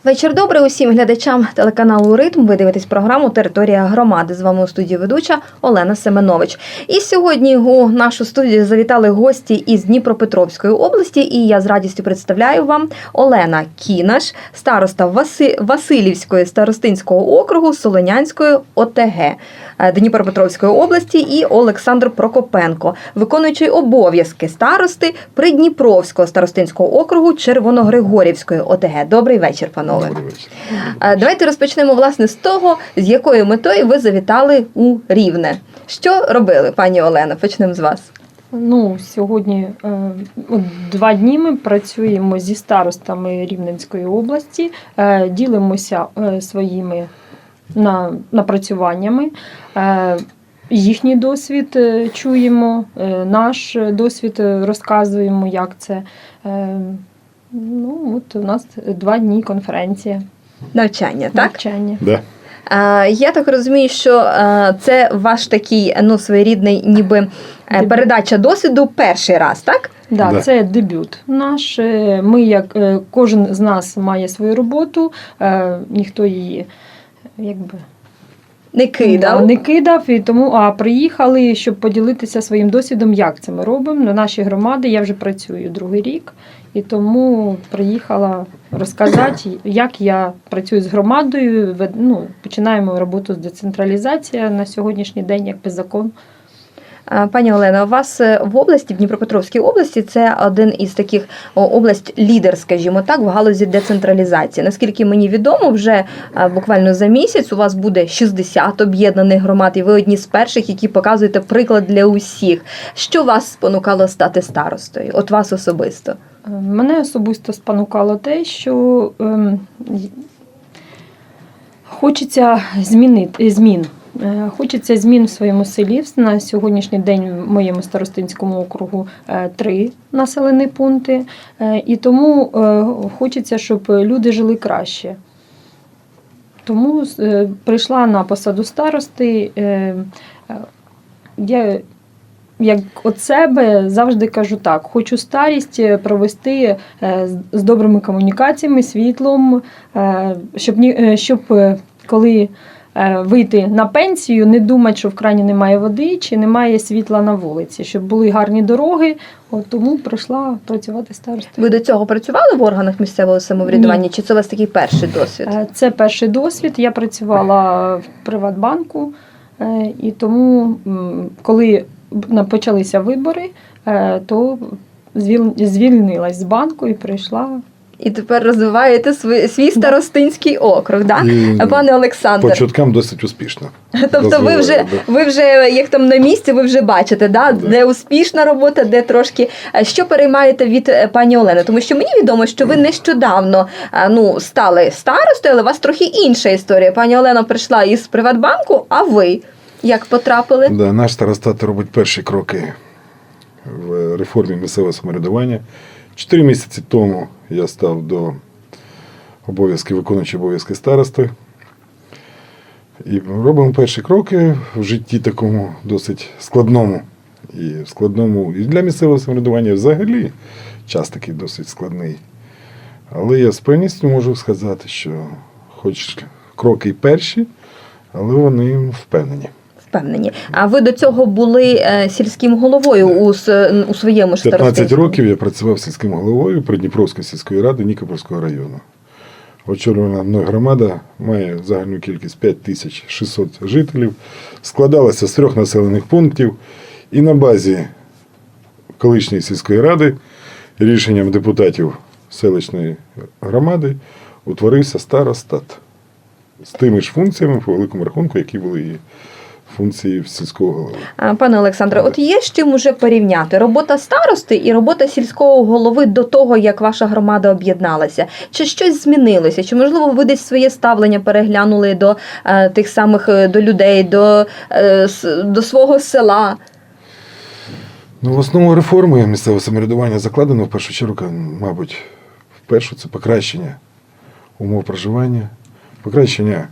Вечір добрий усім глядачам телеканалу «Ритм». Ви дивитесь програму «Територія громади». З вами у студії ведуча Олена Семенович. І сьогодні у нашу студію завітали гості із Дніпропетровської області. І я з радістю представляю вам Олена Кінаш, староста Василівської старостинського округу Солонянської ОТГ Дніпропетровської області, і Олександр Прокопенко, виконуючий обов'язки старости Придніпровського старостинського округу Червоногригорівської ОТГ. Добрий вечір, панове. Добрий вечір. Давайте розпочнемо, власне, з того, з якою метою ви завітали у Рівне. Що робили, пані Олена? Почнемо з вас. Сьогодні 2 дні ми працюємо зі старостами Рівненської області, ділимося своїми напрацюваннями, їхній досвід чуємо, наш досвід розказуємо, як це. У нас 2 дні конференція. Навчання, так? Навчання. Да. Я так розумію, що це ваш такий, своєрідний, ніби передача досвіду перший раз, так? Да. Це дебют наш. Ми, кожен з нас має свою роботу, ніхто її не кидав, і тому приїхали, щоб поділитися своїм досвідом, як це ми робимо. На нашій громаді я вже працюю 2-й рік, і тому приїхала розказати, як я працюю з громадою. Починаємо роботу з децентралізації на сьогоднішній день, як по закону. Пані Олено, у вас в області, в Дніпропетровській області, це один із таких область-лідер, скажімо так, в галузі децентралізації. Наскільки мені відомо, вже буквально за місяць у вас буде 60 об'єднаних громад, і ви одні з перших, які показуєте приклад для усіх. Що вас спонукало стати старостою? От вас особисто? Мене особисто спонукало те, що хочеться змін. Хочеться змін в своєму селі. На сьогоднішній день в моєму старостинському округу 3 населені пункти. І тому хочеться, щоб люди жили краще. Тому прийшла на посаду старости. Я, як від себе, завжди кажу так: хочу старість провести з добрими комунікаціями, світлом, щоб коли вийти на пенсію, не думати, що в крані немає води чи немає світла на вулиці, щоб були гарні дороги. Тому прийшла працювати старостою. Ви до цього працювали в органах місцевого самоврядування? Ні. Чи це у вас такий перший досвід? Це перший досвід. Я працювала в Приватбанку, і тому, коли почалися вибори, то звільнилась з банку і прийшла. І тепер розвиваєте свій старостинський округ, да? Пане Олександре? По чуткам досить успішно. Тобто ви вже, як там на місці, ви вже бачите, да? Де успішна робота, де трошки. Що переймаєте від пані Олени? Тому що мені відомо, що ви нещодавно стали старостою, але у вас трохи інша історія. Пані Олена прийшла із Приватбанку, а ви як потрапили? Да, наш старостат робить перші кроки в реформі місцевого самоврядування. 4 місяці тому я став до виконуючого обов'язки старости. І робимо перші кроки в житті такому досить складному. І для місцевого самоврядування взагалі час такий досить складний. Але я з певністю можу сказати, що хоч кроки й перші, але вони впевнені. А ви до цього були сільським головою у своєму ж старостинському? 15 років я працював сільським головою Придніпровської сільської ради Нікопольського району. Очолювана мною громада має загальну кількість 5600 жителів, складалася з 3 населених пунктів, і на базі колишньої сільської ради рішенням депутатів селищної громади утворився старостат з тими ж функціями, по великому рахунку, які були і функції сільського голови. Пане Олександре, от є з чим уже порівняти робота старости і робота сільського голови до того, як ваша громада об'єдналася? Чи щось змінилося? Чи, можливо, ви десь своє ставлення переглянули до тих самих, до людей, до свого села? В основу реформи місцевого самоврядування закладено в першу чергу, мабуть, це покращення умов проживання, покращення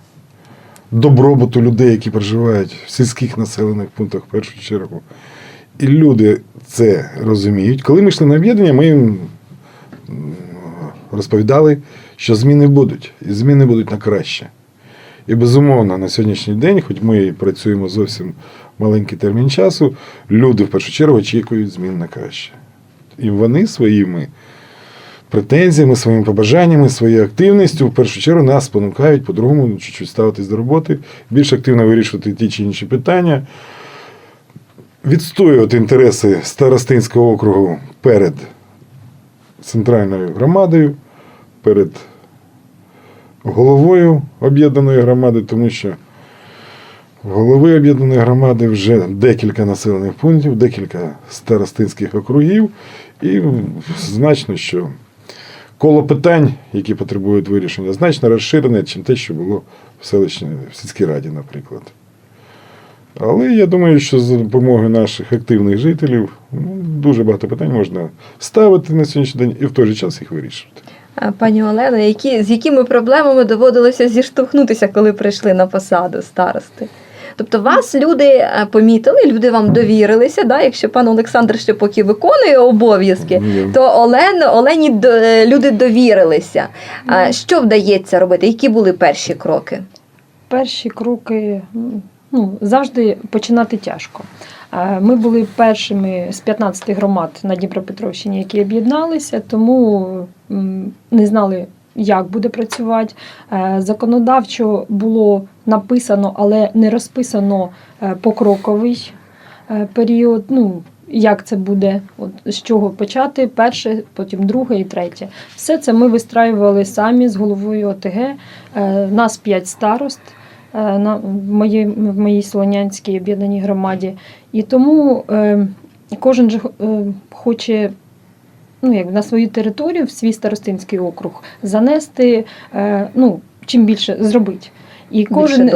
добробуту людей, які проживають в сільських населених пунктах в першу чергу. І люди це розуміють. Коли ми йшли на об'єднання, ми їм розповідали, що зміни будуть, і зміни будуть на краще. І безумовно, на сьогоднішній день, хоч ми працюємо зовсім маленький термін часу, люди в першу чергу очікують змін на краще. І вони своїми претензіями, своїми побажаннями, своєю активністю в першу чергу нас спонукають по-другому чуть-чуть ставитись до роботи, більш активно вирішувати ті чи інші питання, відстоювати інтереси Старостинського округу перед центральною громадою, перед головою об'єднаної громади, тому що в голови об'єднаної громади вже декілька населених пунктів, декілька старостинських округів, і значно, що коло питань, які потребують вирішення, значно розширене, ніж те, що було в сільській раді, наприклад. Але я думаю, що за допомогою наших активних жителів дуже багато питань можна ставити на сьогоднішній день і в той же час їх вирішувати. Пані Олено, з якими проблемами доводилося зіштовхнутися, коли прийшли на посаду старости? Тобто вас люди помітили, люди вам довірилися, да? Якщо пан Олександр ще поки виконує обов'язки, то Олені люди довірилися. Що вдається робити? Які були перші кроки? Перші кроки завжди починати тяжко. Ми були першими з 15 громад на Дніпропетровщині, які об'єдналися, тому не знали, як буде працювати. Законодавчо було написано, але не розписано покроковий період, як це буде, з чого почати, перше, потім друге і третє. Все це ми вистраювали самі з головою ОТГ. Нас 5 старост в моїй Солонянській об'єднаній громаді. І тому кожен же хоче на свою територію, в свій старостинський округ, занести, чим більше зробити. І кожен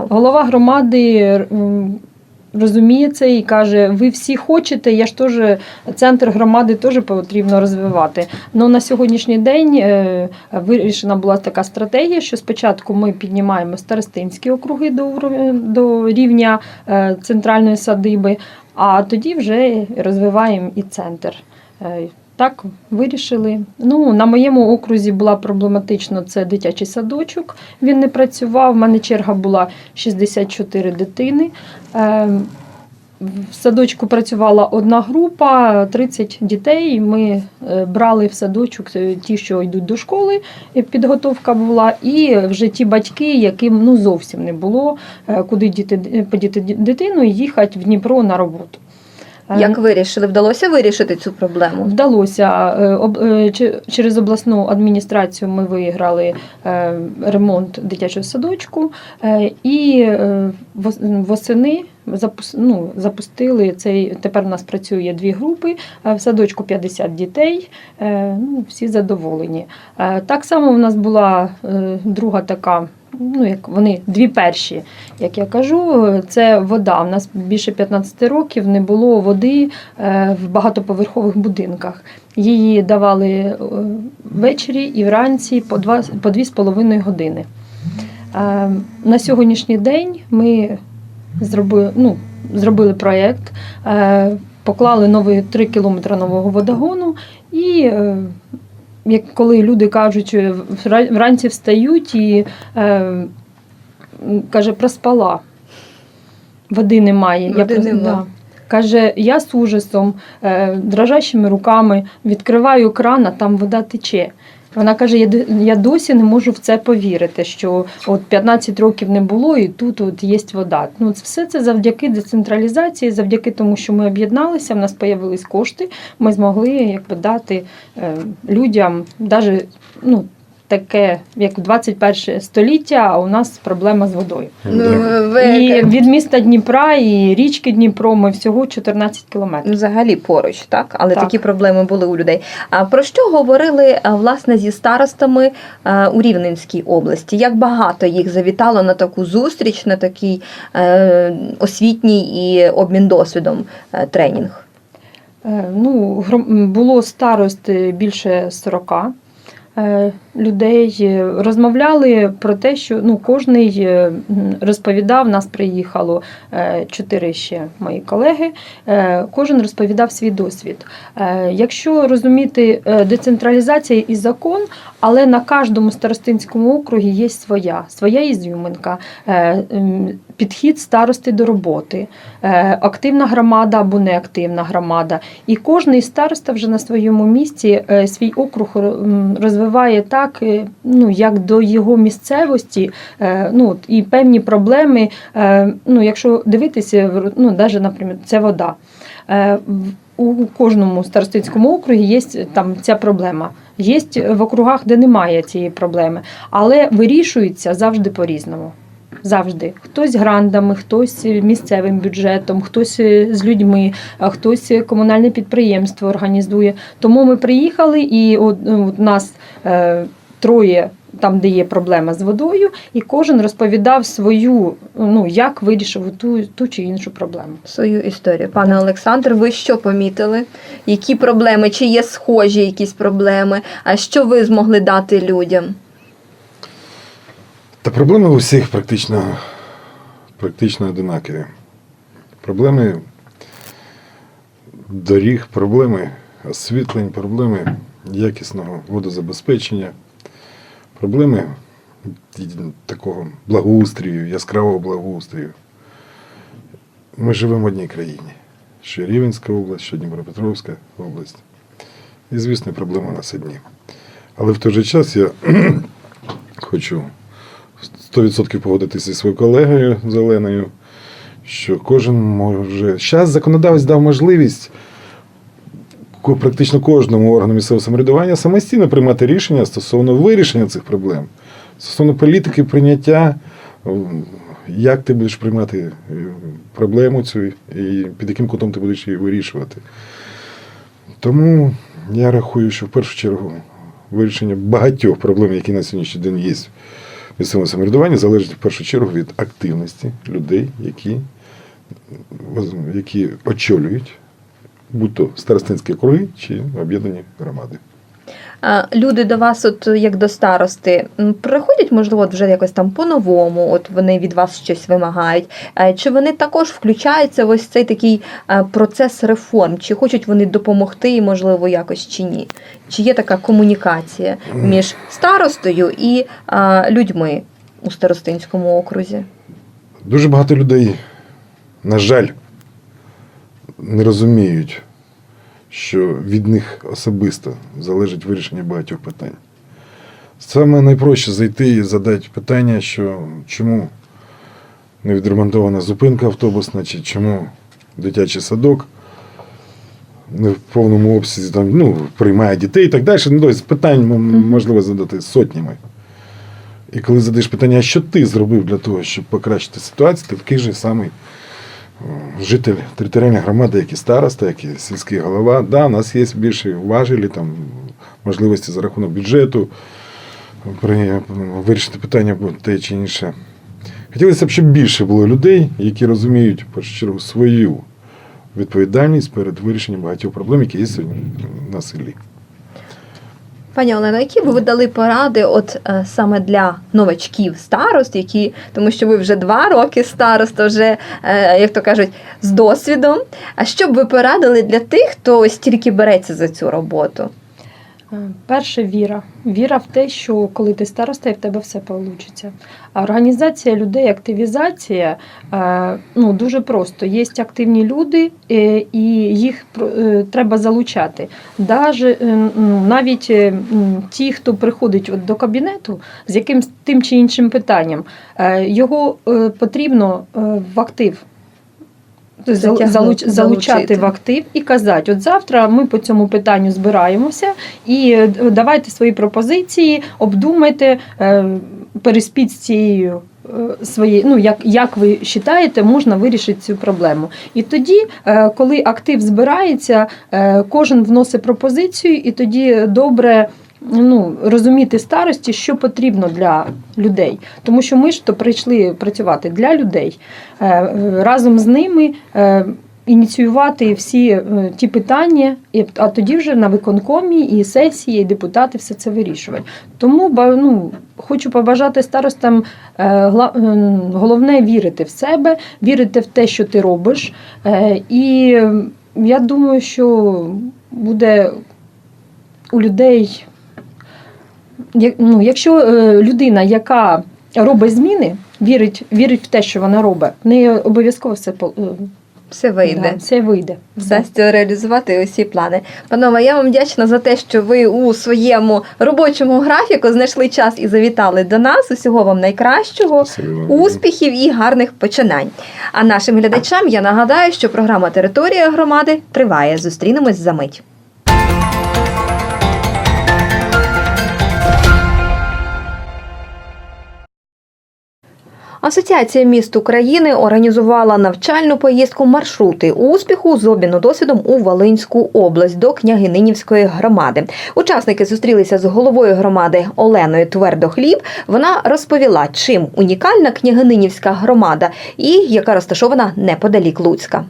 голова громади розуміє це і каже, ви всі хочете, я ж теж, центр громади теж потрібно розвивати. Но на сьогоднішній день вирішена була така стратегія, що спочатку ми піднімаємо старостинські округи до рівня центральної садиби, а тоді вже розвиваємо і центр. Так вирішили. На моєму окрузі була проблематично, це дитячий садочок. Він не працював, в мене черга була 64 дитини. В садочку працювала одна група, 30 дітей. Ми брали в садочок ті, що йдуть до школи, підготовка була, і вже ті батьки, яким зовсім не було, куди подіти дитину і їхати в Дніпро на роботу. Як вирішили? Вдалося вирішити цю проблему? Вдалося. Через обласну адміністрацію ми виграли ремонт дитячого садочку і восени запустили цей, тепер у нас працює 2 групи, в садочку 50 дітей, всі задоволені. Так само у нас була друга така, як вони, 2 перші, як я кажу, це вода. У нас більше 15 років не було води в багатоповерхових будинках. Її давали ввечері і вранці по 2,5 години. На сьогоднішній день ми зробили проєкт, поклали 3 кілометри нового водогону і коли люди кажуть, вранці встають і каже, проспала, води немає. Каже, я з ужасом, дрожащими руками відкриваю кран, а там вода тече. Вона каже, я досі не можу в це повірити, що 15 років не було і тут є вода. Все це завдяки децентралізації, завдяки тому, що ми об'єдналися, в нас з'явились кошти, ми змогли дати людям навіть таке, як 21 століття, а у нас проблема з водою. І від міста Дніпра і річки Дніпро ми всього 14 кілометрів. Взагалі поруч, так? Але такі проблеми були у людей. А про що говорили, власне, зі старостами у Рівненській області? Як багато їх завітало на таку зустріч, на такий освітній і обмін досвідом тренінг? Було старост більше 40. людей, розмовляли про те, що кожний розповідав, нас приїхало 4 ще мої колеги, кожен розповідав свій досвід. Якщо розуміти, децентралізація і закон, але на кожному старостинському округі є своя ізюминка, підхід старости до роботи, активна громада або неактивна громада. І кожний староста вже на своєму місці свій округ розвиває так, як до його місцевості, і певні проблеми, якщо дивитися, навіть, наприклад, це вода. У кожному старостинському округі є там ця проблема. Є в округах, де немає цієї проблеми, але вирішується завжди по-різному. Завжди. Хтось грантами, хтось місцевим бюджетом, хтось з людьми, хтось комунальне підприємство організує. Тому ми приїхали, і у нас 3, там, де є проблема з водою, і кожен розповідав свою, як вирішив ту чи іншу проблему. Свою історію. Пане Олександр, ви що помітили? Які проблеми? Чи є схожі якісь проблеми? А що ви змогли дати людям? Та проблеми у всіх практично одинакові. Проблеми доріг, проблеми освітлень, проблеми якісного водозабезпечення, проблеми такого благоустрою, яскравого благоустрою. Ми живемо в одній країні. Що Рівненська область, що Дніпропетровська область. І, звісно, проблеми у нас одні. Але в той же час я хочу 100% погодитися зі своєю колегою Зеленою, що кожен може... Зараз законодавець дав можливість практично кожному органу місцевого самоврядування самостійно приймати рішення стосовно вирішення цих проблем, стосовно політики прийняття, як ти будеш приймати проблему цю і під яким кутом ти будеш її вирішувати. Тому я рахую, що в першу чергу вирішення багатьох проблем, які на сьогоднішній день є в місцевому самоврядуванні, залежить в першу чергу від активності людей, які очолюють, будь то старостинські округи чи об'єднані громади. Люди до вас, як до старости, приходять, можливо, вже якось там по-новому, вони від вас щось вимагають. Чи вони також включаються в ось цей такий процес реформ? Чи хочуть вони допомогти, можливо, якось чи ні? Чи є така комунікація між старостою і людьми у старостинському окрузі? Дуже багато людей, на жаль, не розуміють, що від них особисто залежить вирішення багатьох питань. Саме найпроще зайти і задати питання, що чому не відремонтована зупинка автобусна, чи чому дитячий садок не в повному обсязі приймає дітей і так далі. Тобто питань можливо задати сотнями. І коли задаєш питання, а що ти зробив для того, щоб покращити ситуацію, ти такий же самий житель територіальної громади, як і староста, як і сільський голова. Да, у нас є більше важелі, можливості за рахунок бюджету вирішити питання те чи інше. Хотілося б, щоб більше було людей, які розуміють, в першу чергу, свою відповідальність перед вирішенням багатьох проблем, які є сьогодні на селі. Пані Олено, які б ви дали поради саме для новачків старост, тому що ви вже 2 роки староста, вже, як то кажуть, з досвідом. А що б ви порадили для тих, хто ось тільки береться за цю роботу? Перше – віра. Віра в те, що коли ти староста, і в тебе все вийде. А організація людей, активізація, дуже просто. Є активні люди, і їх треба залучати. Навіть ті, хто приходить до кабінету з якимсь тим чи іншим питанням, його потрібно в актив. Залучати в актив і казати, завтра ми по цьому питанню збираємося і давайте свої пропозиції, обдумайте, переспіть з цією своєю, як ви вважаєте, можна вирішити цю проблему. І тоді, коли актив збирається, кожен вносить пропозицію, і тоді добре розуміти старості, що потрібно для людей. Тому що ми ж то прийшли працювати для людей. Разом з ними ініціювати всі ті питання, а тоді вже на виконкомі і сесії, і депутати все це вирішувати. Тому хочу побажати старостам головне вірити в себе, вірити в те, що ти робиш. І я думаю, що буде у людей, якщо людина, яка робить зміни, вірить в те, що вона робить, в неї обов'язково Все вийде. Все вийде. Вдасться реалізувати усі плани. Панове, я вам вдячна за те, що ви у своєму робочому графіку знайшли час і завітали до нас. Усього вам найкращого, успіхів і гарних починань. А нашим глядачам я нагадаю, що програма «Територія громади» триває. Зустрінемось за мить. Асоціація міст України організувала навчальну поїздку «Маршрути успіху» з обміну досвідом у Волинську область до Княгининівської громади. Учасники зустрілися з головою громади Оленою Твердохліб. Вона розповіла, чим унікальна Княгининівська громада і яка розташована неподалік Луцька.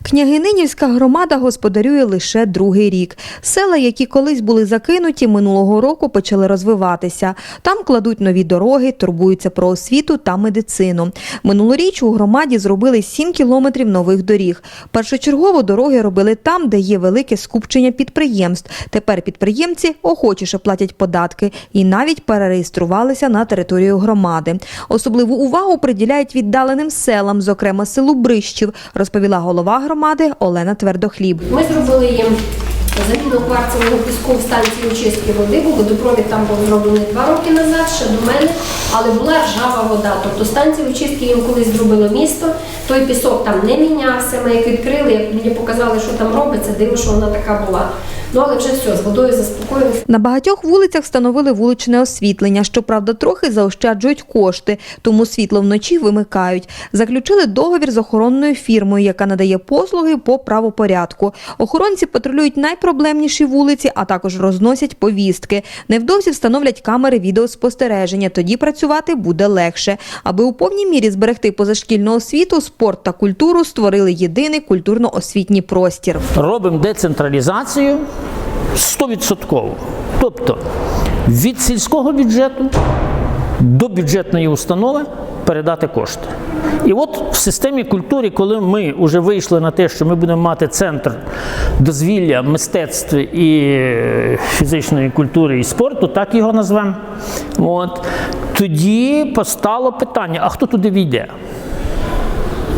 Княгининівська громада господарює лише другий рік. Села, які колись були закинуті, минулого року почали розвиватися. Там кладуть нові дороги, турбуються про освіту та медицину. Минулоріч у громаді зробили 7 кілометрів нових доріг. Першочергово дороги робили там, де є велике скупчення підприємств. Тепер підприємці охочіше платять податки і навіть перереєструвалися на територію громади. Особливу увагу приділяють віддаленим селам, зокрема селу Брищів, розповіла голова громади Олена Твердохліб. Ми зробили їм заміну кварцевого піску в станції очистки води, бо водопровід там був зроблений 2 роки назад, ще до мене, але була ржава вода. Тобто станцію очистки їм колись зробило місто, той пісок там не мінявся, ми як відкрили, як мені показали, що там робиться, диво, що вона така була. Але вже все, з водою заспокоїлися. На багатьох вулицях встановили вуличне освітлення, щоправда, трохи заощаджують кошти, тому світло вночі вимикають. Заключили договір з охоронною фірмою, яка надає послуги по правопорядку. Охоронці патрулюють найпроблемніші вулиці, а також розносять повістки. Невдовзі встановлять камери відеоспостереження, тоді працювати буде легше. Аби у повній мірі зберегти позашкільну освіту, спорт та культуру створили єдиний культурно-освітній простір. Робимо децентралізацію 100%. Тобто від сільського бюджету до бюджетної установи передати кошти. І от в системі культури, коли ми вже вийшли на те, що ми будемо мати центр дозвілля, мистецтв і фізичної культури і спорту, так його назвемо, тоді постало питання, а хто туди війде?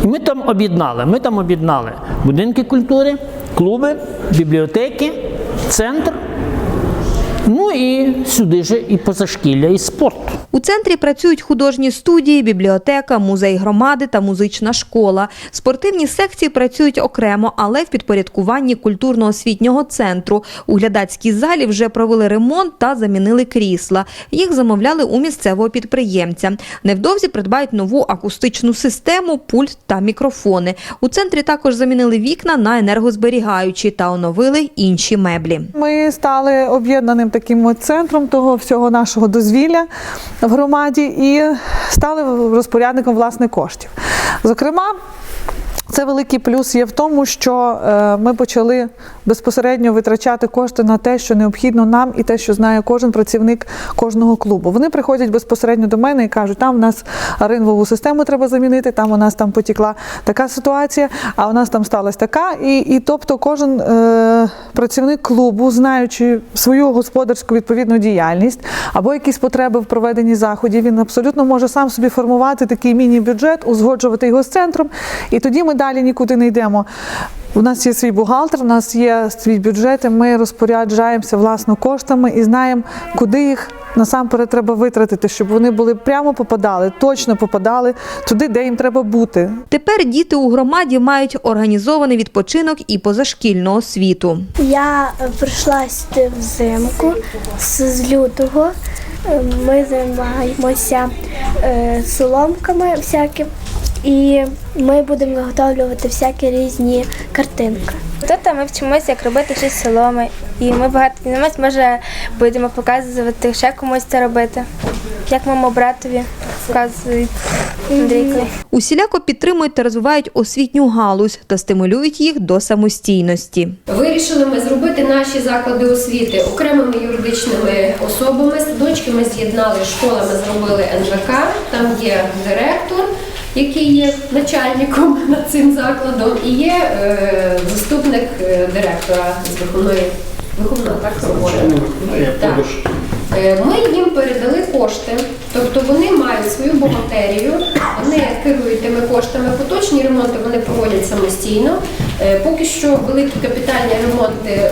І ми там об'єднали будинки культури, клуби, бібліотеки, центр, ну і сюди ж і позашкілля, і спорт. У центрі працюють художні студії, бібліотека, музей громади та музична школа. Спортивні секції працюють окремо, але в підпорядкуванні культурно-освітнього центру. У глядацькій залі вже провели ремонт та замінили крісла. Їх замовляли у місцевого підприємця. Невдовзі придбають нову акустичну систему, пульт та мікрофони. У центрі також замінили вікна на енергозберігаючі та оновили інші меблі. Ми стали об'єднаним таким центром того всього нашого дозвілля в громаді і стали розпорядником власних коштів. Зокрема, це великий плюс є в тому, що ми почали безпосередньо витрачати кошти на те, що необхідно нам і те, що знає кожен працівник кожного клубу. Вони приходять безпосередньо до мене і кажуть, там у нас ринвову систему треба замінити, там у нас там потекла така ситуація, а у нас там сталася така. І тобто кожен працівник клубу, знаючи свою господарську відповідну діяльність або якісь потреби в проведенні заходів, він абсолютно може сам собі формувати такий міні-бюджет, узгоджувати його з центром, і тоді ми далі нікуди не йдемо. У нас є свій бухгалтер, у нас є свій бюджет, і ми розпоряджаємося власно коштами і знаємо, куди їх насамперед треба витратити, щоб вони були прямо попадали, точно попадали туди, де їм треба бути. Тепер діти у громаді мають організований відпочинок і позашкільну освіту. Я прийшла сюди взимку з лютого. Ми займаємося соломками всякими. І ми будемо виготовлювати всякі різні картинки. Тут ми вчимося, як робити щось соломи. І ми багато дізнамось, може будемо показувати ще комусь це робити. як моєму братові вказує Андрійко. Усіляко підтримують та розвивають освітню галузь та стимулюють їх до самостійності. Вирішили ми зробити наші заклади освіти окремими юридичними особами. Садочки ми з'єднали, школами зробили НЖК, там є директор, який є начальником над цим закладом, і є заступник директора з виховної так, роботи. Так. Ми їм передали кошти, тобто вони мають свою бухгалтерію, вони керують тими коштами, поточні ремонти вони проводять самостійно. Поки що великі капітальні ремонти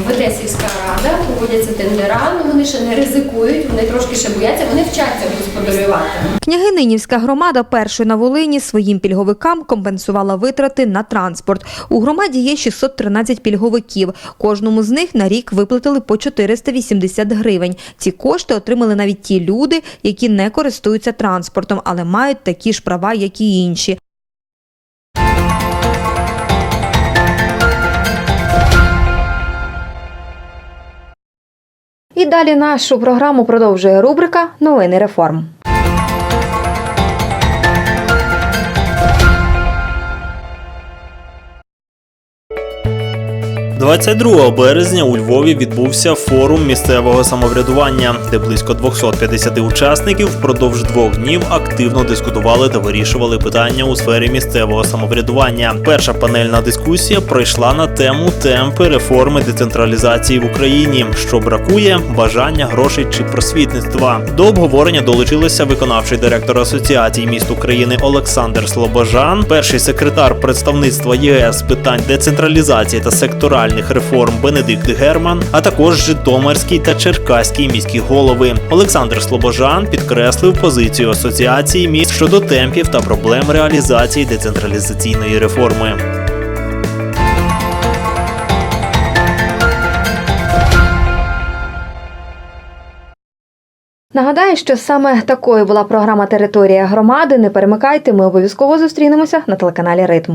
веде сільська рада, проводяться тендера, але вони ще не ризикують, вони трошки ще бояться, вони вчаться господарювати. Княгининівська громада першою на Волині своїм пільговикам компенсувала витрати на транспорт. У громаді є 613 пільговиків. Кожному з них на рік виплатили по 480 гривень. Ці кошти отримали навіть ті люди, які не користуються транспортом, але мають такі ж права, як і інші. І далі нашу програму продовжує рубрика «Новини реформ». 22 березня у Львові відбувся форум місцевого самоврядування, де близько 250 учасників впродовж 2 днів активно дискутували та вирішували питання у сфері місцевого самоврядування. Перша панельна дискусія пройшла на тему темпи реформи децентралізації в Україні, що бракує, бажання, грошей чи просвітництва. До обговорення долучилися виконавчий директор Асоціації міст України Олександр Слобожан, перший секретар представництва ЄС з питань децентралізації та секторальних реформ Бенедикт Герман, а також Житомирський та Черкаський міські голови. Олександр Слобожан підкреслив позицію Асоціації міст щодо темпів та проблем реалізації децентралізаційної реформи. Нагадаю, що саме такою була програма «Територія громади». Не перемикайте, ми обов'язково зустрінемося на телеканалі «Ритм».